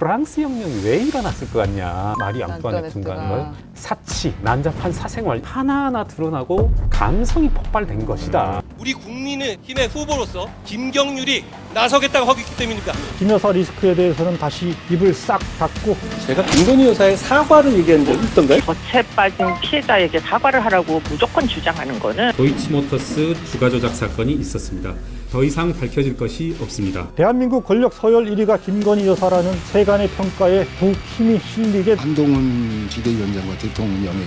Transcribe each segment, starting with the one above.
프랑스 혁명이 왜 일어났을 것 같냐. 마리 앙뚜아네트인가 사치, 난잡한 사생활 하나하나 드러나고 감성이 폭발된 것이다. 우리 국민의힘의 후보로서 김경률이 나서겠다고 하고 있기 때문입니다. 김 여사 리스크에 대해서는 다시 입을 싹 닫고 제가 김건희 여사의 사과를 얘기한 적이 있던가요? 덫에 빠진 피해자에게 사과를 하라고 무조건 주장하는 거는 도이치모터스 주가 조작 사건이 있었습니다. 더 이상 밝혀질 것이 없습니다. 대한민국 권력 서열 1위가 김건희 여사라는 세간의 평가에 더욱 힘이 실리게 한동훈 비대위원장과 대통령의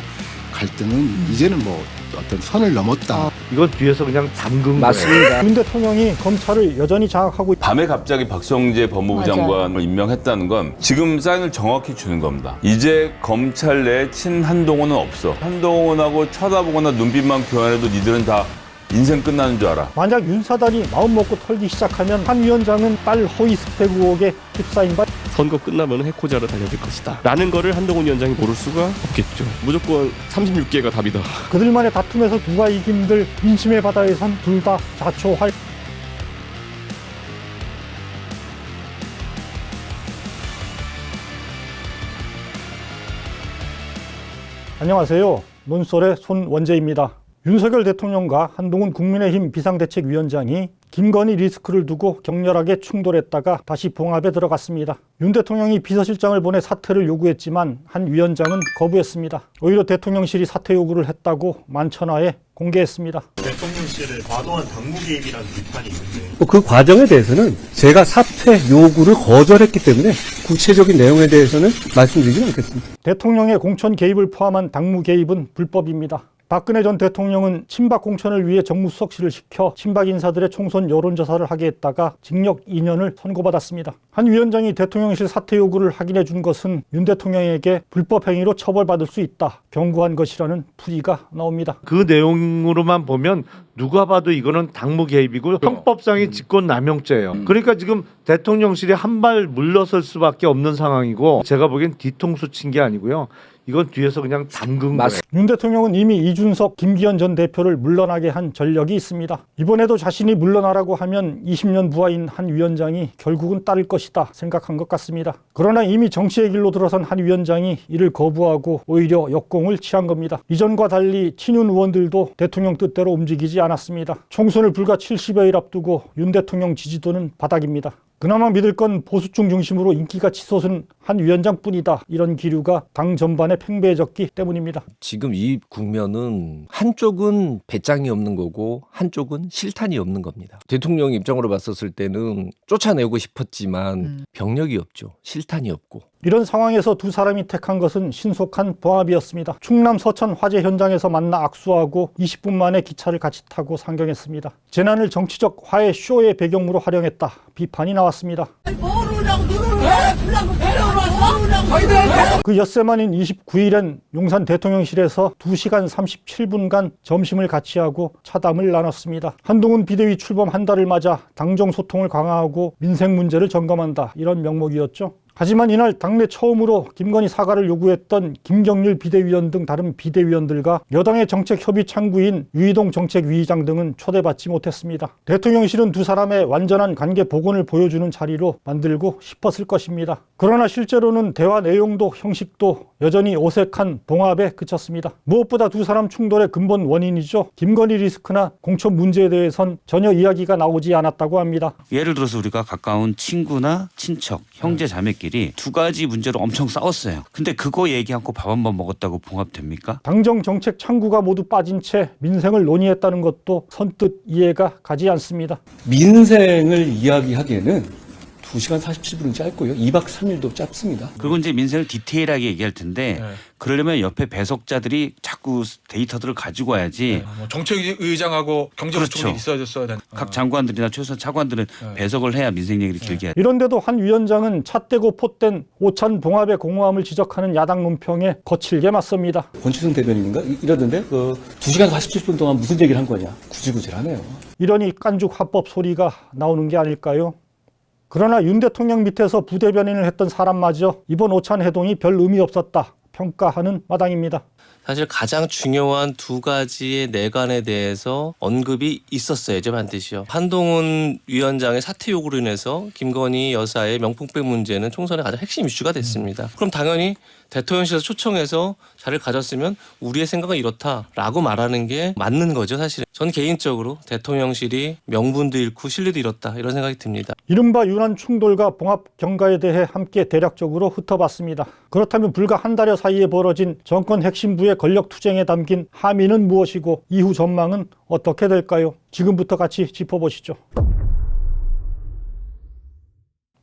갈등은 이제는 뭐 어떤 선을 넘었다. 이건 뒤에서 그냥 잠근 맞습니다. 윤 대통령이 검찰을 여전히 장악하고 있다. 밤에 갑자기 박성재 법무부 장관을 임명했다는 건 지금 사인을 정확히 주는 겁니다. 이제 검찰 내에 친한동훈은 없어. 한동훈하고 쳐다보거나 눈빛만 교환해도 니들은 다 인생 끝나는 줄 알아. 만약 윤 사단이 마음먹고 털기 시작하면 한 위원장은 딸 허위 스펙 의혹에 휩싸인 바 선거 끝나면 해코지하러 달려들 것이다 라는 거를 한동훈 위원장이 모를 수가 없겠죠. 무조건 36개가 답이다. 그들만의 다툼에서 누가 이긴들 민심의 바다에선 둘 다 자초할. 안녕하세요. 논설의 손원재입니다. 윤석열 대통령과 한동훈 국민의힘 비상대책위원장이 김건희 리스크를 두고 격렬하게 충돌했다가 다시 봉합에 들어갔습니다. 윤 대통령이 비서실장을 보내 사퇴를 요구했지만 한 위원장은 거부했습니다. 오히려 대통령실이 사퇴 요구를 했다고 만천하에 공개했습니다. 대통령실의 과도한 당무 개입이라는 비판이 있는데 그 과정에 대해서는 제가 사퇴 요구를 거절했기 때문에 구체적인 내용에 대해서는 말씀드리지 않겠습니다. 대통령의 공천 개입을 포함한 당무 개입은 불법입니다. 박근혜 전 대통령은 친박 공천을 위해 정무수석실을 시켜 친박 인사들의 총선 여론조사를 하게 했다가 징역 2년을 선고받았습니다. 한 위원장이 대통령실 사퇴 요구를 확인해 준 것은 윤 대통령에게 불법 행위로 처벌받을 수 있다 경고한 것이라는 풀이가 나옵니다. 그 내용으로만 보면 누가 봐도 이거는 당무 개입이고 형법상의 직권남용죄예요. 그러니까 지금 대통령실이 한 발 물러설 수밖에 없는 상황이고 제가 보기엔 뒤통수 친 게 아니고요. 이건 뒤에서 그냥 잠근 거예요. 윤 대통령은 이미 이준석, 김기현 전 대표를 물러나게 한 전력이 있습니다. 이번에도 자신이 물러나라고 하면 20년 부하인 한 위원장이 결국은 따를 것이다 생각한 것 같습니다. 그러나 이미 정치의 길로 들어선 한 위원장이 이를 거부하고 오히려 역공을 취한 겁니다. 이전과 달리 친윤 의원들도 대통령 뜻대로 움직이지 않았습니다. 총선을 불과 70여일 앞두고 윤 대통령 지지도는 바닥입니다. 그나마 믿을 건 보수층 중심으로 인기가 치솟은 한 위원장뿐이다. 이런 기류가 당 전반에 팽배해졌기 때문입니다. 지금 이 국면은 한쪽은 배짱이 없는 거고 한쪽은 실탄이 없는 겁니다. 대통령 입장으로 봤었을 때는 쫓아내고 싶었지만 병력이 없죠. 실탄이 없고. 이런 상황에서 두 사람이 택한 것은 신속한 봉합이었습니다. 충남 서천 화재 현장에서 만나 악수하고 20분 만에 기차를 같이 타고 상경했습니다. 재난을 정치적 화해 쇼의 배경으로 활용했다. 비판이 나왔습니다. 그 엿새 만인 29일엔 용산 대통령실에서 2시간 37분간 점심을 같이 하고 차담을 나눴습니다. 한동훈 비대위 출범 한 달을 맞아 당정 소통을 강화하고 민생 문제를 점검한다. 이런 명목이었죠. 하지만 이날 당내 처음으로 김건희 사과를 요구했던 김경률 비대위원 등 다른 비대위원들과 여당의 정책협의 창구인 유이동 정책위의장 등은 초대받지 못했습니다. 대통령실은 두 사람의 완전한 관계 복원을 보여주는 자리로 만들고 싶었을 것입니다. 그러나 실제로는 대화 내용도 형식도 여전히 어색한 봉합에 그쳤습니다. 무엇보다 두 사람 충돌의 근본 원인이죠. 김건희 리스크나 공천 문제에 대해선 전혀 이야기가 나오지 않았다고 합니다. 예를 들어서 우리가 가까운 친구나 친척, 형제 자매끼리 두 가지 문제로 엄청 싸웠어요. 근데 그거 얘기 않고 밥 한 번 먹었다고 봉합됩니까? 당정 정책 창구가 모두 빠진 채 민생을 논의했다는 것도 선뜻 이해가 가지 않습니다. 민생을 이야기하기에는 2시간 47분은 짧고요. 2박 3일도 짧습니다. 그리고 이제 민생을 디테일하게 얘기할 텐데 그러려면 옆에 배석자들이 자꾸 데이터들을 가지고 와야지. 정책의장하고 경제부총리 있어야 됐어야 되는. 각 장관들이나 최소한 차관들은 배석을 해야 민생 얘기를 길게 하죠. 이런데도 한 위원장은 찻대고 폿된 오찬 봉합의 공허함을 지적하는 야당 논평에 거칠게 맞섭니다. 권치성 대변인인가? 이러던데 2시간 47분 동안 무슨 얘기를 한 거냐. 구질구질하네요. 이러니 깐죽 화법 소리가 나오는 게 아닐까요? 그러나 윤 대통령 밑에서 부대변인을 했던 사람마저 이번 오찬 회동이 별 의미 없었다. 평가하는 마당입니다. 사실 가장 중요한 두 가지의 내관에 대해서 언급이 있었어야죠, 반드시요. 한동훈 위원장의 사퇴 요구로 인해서 김건희 여사의 명품백 문제는 총선의 가장 핵심 이슈가 됐습니다. 그럼 당연히 대통령실에서 초청해서 자리를 가졌으면 우리의 생각은 이렇다라고 말하는 게 맞는 거죠, 사실은. 전 개인적으로 대통령실이 명분도 잃고 신뢰도 잃었다 이런 생각이 듭니다. 이른바 유난 충돌과 봉합 경과에 대해 함께 대략적으로 훑어봤습니다. 그렇다면 불과 한 달여 사이에 벌어진 정권 핵심부의 권력 투쟁에 담긴 함의는 무엇이고 이후 전망은 어떻게 될까요? 지금부터 같이 짚어보시죠.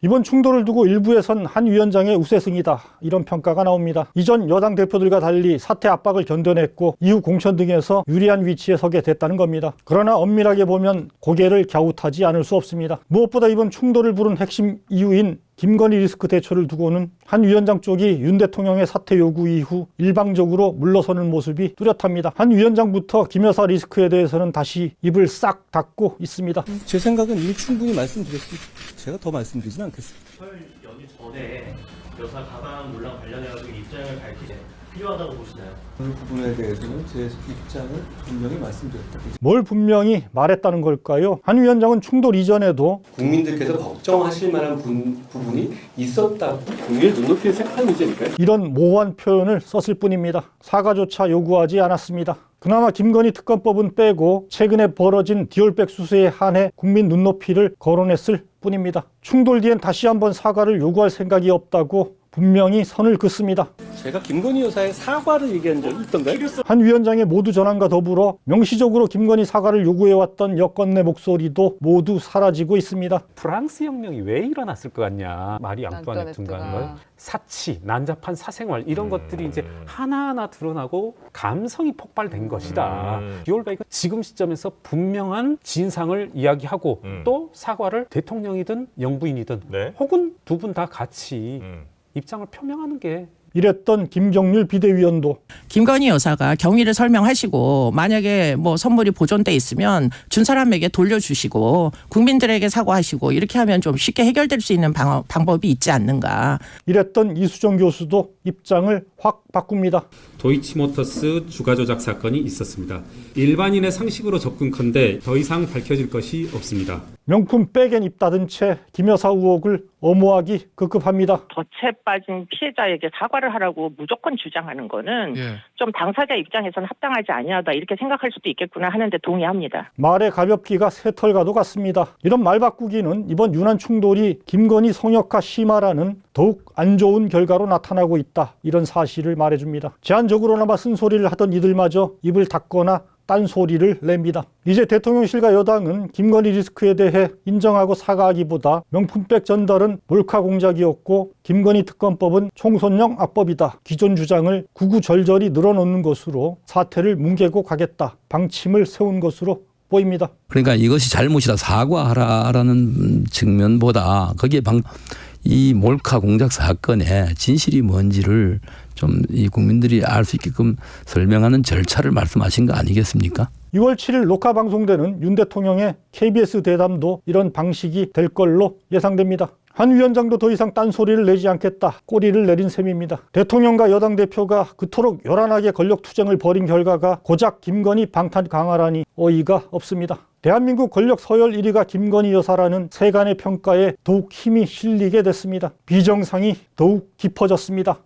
이번 충돌을 두고 일부에선 한 위원장의 우세승이다 이런 평가가 나옵니다. 이전 여당 대표들과 달리 사퇴 압박을 견뎌냈고 이후 공천 등에서 유리한 위치에 서게 됐다는 겁니다. 그러나 엄밀하게 보면 고개를 갸웃하지 않을 수 없습니다. 무엇보다 이번 충돌을 부른 핵심 이유인 김건희 리스크 대처를 두고는 한 위원장 쪽이 윤 대통령의 사퇴 요구 이후 일방적으로 물러서는 모습이 뚜렷합니다. 한 위원장부터 김 여사 리스크에 대해서는 다시 입을 싹 닫고 있습니다. 제 생각은 이미 충분히 말씀드렸습니다. 제가 더 말씀드리진 않겠습니다. 설 연휴 전에 여사 가방 논란 관련해가지고 입장을 밝히지 필요하다고 보시나요? 그 부분에 대해서는 제 입장을 분명히 말씀드렸다. 뭘 분명히 말했다는 걸까요? 한 위원장은 충돌 이전에도 국민들께서 걱정하실 만한 부분이 있었다. 국민의 눈높이에 생각한 문제니까요. 이런 모호한 표현을 썼을 뿐입니다. 사과조차 요구하지 않았습니다. 그나마 김건희 특검법은 빼고 최근에 벌어진 디올백 수수에 한해 국민 눈높이를 거론했을 뿐입니다. 충돌 뒤엔 다시 한번 사과를 요구할 생각이 없다고 분명히 선을 긋습니다. 제가 김건희 여사의 사과를 얘기한 적이 있던가요? 한 위원장의 모두 전환과 더불어 명시적으로 김건희 사과를 요구해왔던 여권 내 목소리도 모두 사라지고 있습니다. 프랑스 혁명이 왜 일어났을 것 같냐. 마리 앙뚜아네트인가 사치, 난잡한 사생활 이런 것들이 이제 하나하나 드러나고 감성이 폭발된 것이다. 디올백은 지금 시점에서 분명한 진상을 이야기하고 또 사과를 대통령이든 영부인이든 혹은 두 분 다 같이 입장을 표명하는 게 이랬던 김경률 비대위원도 김건희 여사가 경위를 설명하시고 만약에 뭐 선물이 보존돼 있으면 준 사람에게 돌려주시고 국민들에게 사과하시고 이렇게 하면 좀 쉽게 해결될 수 있는 방법이 있지 않는가. 이랬던 이수정 교수도 입장을 확 바꿉니다. 도이치모터스 주가 조작 사건이 있었습니다. 일반인의 상식으로 접근컨대 더 이상 밝혀질 것이 없습니다. 명품 백엔 입 닫은 채 김 여사 의혹을 엄호하기 급급합니다. 덫에 빠진 피해자에게 사과를 하라고 무조건 주장하는 거는 좀 당사자 입장에서는 합당하지 아니하다 이렇게 생각할 수도 있겠구나 하는데 동의합니다. 말의 가볍기가 새털과도 같습니다. 이런 말 바꾸기는 이번 유난 충돌이 김건희 성역화 심화라는 더욱 안 좋은 결과로 나타나고 있다 이런 사실을 말해줍니다. 제한적으로나마 쓴소리를 하던 이들마저 입을 닫거나 딴소리를 냅니다. 이제 대통령실과 여당은 김건희 리스크에 대해 인정하고 사과하기보다 명품백 전달은 몰카 공작이었고 김건희 특검법은 총선용 악법이다. 기존 주장을 구구절절히 늘어놓는 것으로 사태를 뭉개고 가겠다. 방침을 세운 것으로 보입니다. 그러니까 이것이 잘못이다 사과하라는 측면보다 거기에 이 몰카 공작 사건의 진실이 뭔지를 좀 이 국민들이 알 수 있게끔 설명하는 절차를 말씀하신 거 아니겠습니까? 6월 7일 녹화 방송되는 윤 대통령의 KBS 대담도 이런 방식이 될 걸로 예상됩니다. 한 위원장도 더 이상 딴소리를 내지 않겠다. 꼬리를 내린 셈입니다. 대통령과 여당 대표가 그토록 요란하게 권력투쟁을 벌인 결과가 고작 김건희 방탄 강화라니 어이가 없습니다. 대한민국 권력 서열 1위가 김건희 여사라는 세간의 평가에 더욱 힘이 실리게 됐습니다. 비정상이 더욱 깊어졌습니다.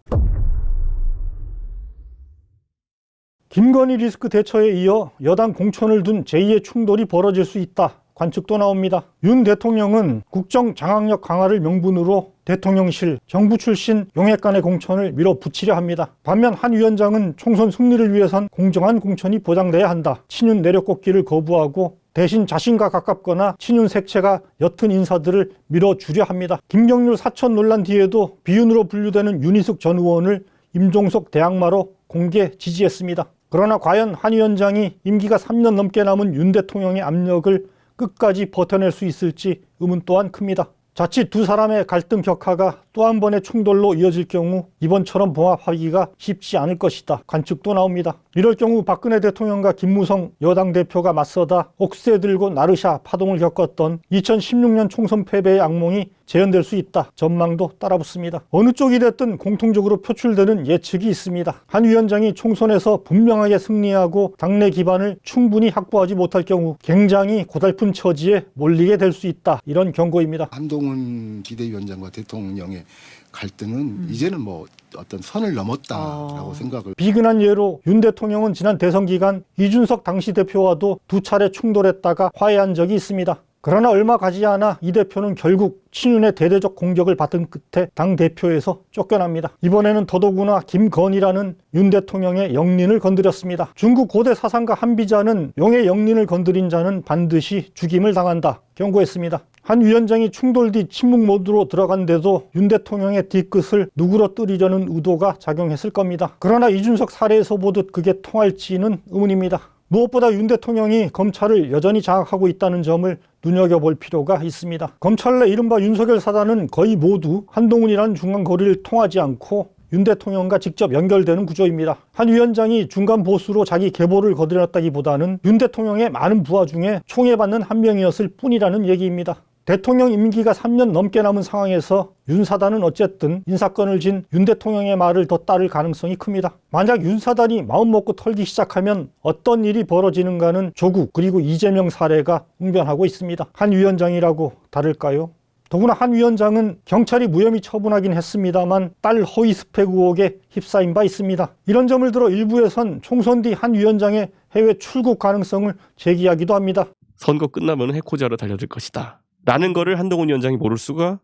김건희 리스크 대처에 이어 여당 공천을 둔 제2의 충돌이 벌어질 수 있다. 관측도 나옵니다. 윤 대통령은 국정 장악력 강화를 명분으로 대통령실, 정부 출신 용액간의 공천을 밀어붙이려 합니다. 반면 한 위원장은 총선 승리를 위해선 공정한 공천이 보장돼야 한다. 친윤 내려꽂기를 거부하고 대신 자신과 가깝거나 친윤 색채가 옅은 인사들을 밀어주려 합니다. 김경률 사천 논란 뒤에도 비윤으로 분류되는 윤희숙 전 의원을 임종석 대항마로 공개 지지했습니다. 그러나 과연 한 위원장이 임기가 3년 넘게 남은 윤 대통령의 압력을 끝까지 버텨낼 수 있을지 의문 또한 큽니다. 자칫 두 사람의 갈등 격화가 또 한 번의 충돌로 이어질 경우 이번처럼 봉합하기가 쉽지 않을 것이다. 관측도 나옵니다. 이럴 경우 박근혜 대통령과 김무성 여당 대표가 맞서다 옥새 들고 나르샤 파동을 겪었던 2016년 총선 패배의 악몽이 재현될 수 있다. 전망도 따라붙습니다. 어느 쪽이 됐든 공통적으로 표출되는 예측이 있습니다. 한 위원장이 총선에서 분명하게 승리하고 당내 기반을 충분히 확보하지 못할 경우 굉장히 고달픈 처지에 몰리게 될 수 있다. 이런 경고입니다. 한동훈 비대위원장과 대통령의 갈등은 이제는 뭐 어떤 선을 넘었다라고 생각을. 비근한 예로 윤 대통령은 지난 대선 기간 이준석 당시 대표와도 두 차례 충돌했다가 화해한 적이 있습니다. 그러나 얼마 가지 않아 이 대표는 결국 친윤의 대대적 공격을 받은 끝에 당대표에서 쫓겨납니다. 이번에는 더더구나 김건희라는 윤 대통령의 영린을 건드렸습니다. 중국 고대 사상가 한비자는 용의 영린을 건드린 자는 반드시 죽임을 당한다 경고했습니다. 한 위원장이 충돌 뒤 침묵 모드로 들어간데도 윤 대통령의 뒤끝을 누그러뜨리려는 의도가 작용했을 겁니다. 그러나 이준석 사례에서 보듯 그게 통할지는 의문입니다. 무엇보다 윤 대통령이 검찰을 여전히 장악하고 있다는 점을 눈여겨볼 필요가 있습니다. 검찰 내 이른바 윤석열 사단은 거의 모두 한동훈이라는 중간 거리를 통하지 않고 윤 대통령과 직접 연결되는 구조입니다. 한 위원장이 중간 보수로 자기 계보를 거들었다기보다는 윤 대통령의 많은 부하 중에 총애받는 한 명이었을 뿐이라는 얘기입니다. 대통령 임기가 3년 넘게 남은 상황에서 윤 사단은 어쨌든 인사권을 진 윤 대통령의 말을 더 따를 가능성이 큽니다. 만약 윤 사단이 마음먹고 털기 시작하면 어떤 일이 벌어지는가는 조국 그리고 이재명 사례가 웅변하고 있습니다. 한 위원장이라고 다를까요? 더구나 한 위원장은 경찰이 무혐의 처분하긴 했습니다만 딸 허위 스펙 의혹에 휩싸인 바 있습니다. 이런 점을 들어 일부에선 총선 뒤 한 위원장의 해외 출국 가능성을 제기하기도 합니다. 선거 끝나면 해코지하러 달려들 것이다 라는 거를 한동훈 위원장이 모를 수가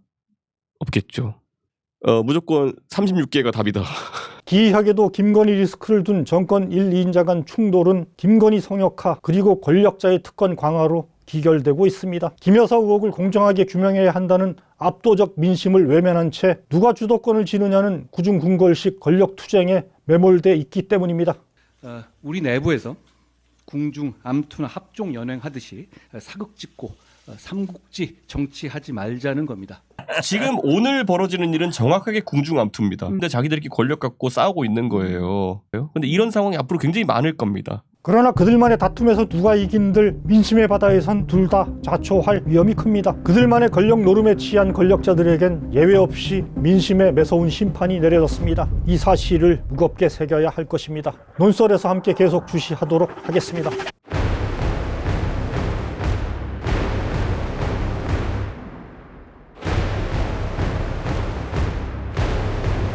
없겠죠. 무조건 36개가 답이다. 기이하게도 김건희 리스크를 둔 정권 1, 2인자 간 충돌은 김건희 성역화 그리고 권력자의 특권 강화로 기결되고 있습니다. 김 여사 의혹을 공정하게 규명해야 한다는 압도적 민심을 외면한 채 누가 주도권을 지느냐는 구중궁궐식 권력 투쟁에 매몰돼 있기 때문입니다. 우리 내부에서 궁중, 암투나 합종 연행하듯이 사극짓고 삼국지 정치하지 말자는 겁니다. 지금 오늘 벌어지는 일은 정확하게 궁중암투입니다. 근데 자기들끼리 권력 갖고 싸우고 있는 거예요. 근데 이런 상황이 앞으로 굉장히 많을 겁니다. 그러나 그들만의 다툼에서 누가 이긴들 민심의 바다에선 둘 다 자초할 위험이 큽니다. 그들만의 권력 노름에 취한 권력자들에겐 예외 없이 민심에 매서운 심판이 내려졌습니다. 이 사실을 무겁게 새겨야 할 것입니다. 논설에서 함께 계속 주시하도록 하겠습니다.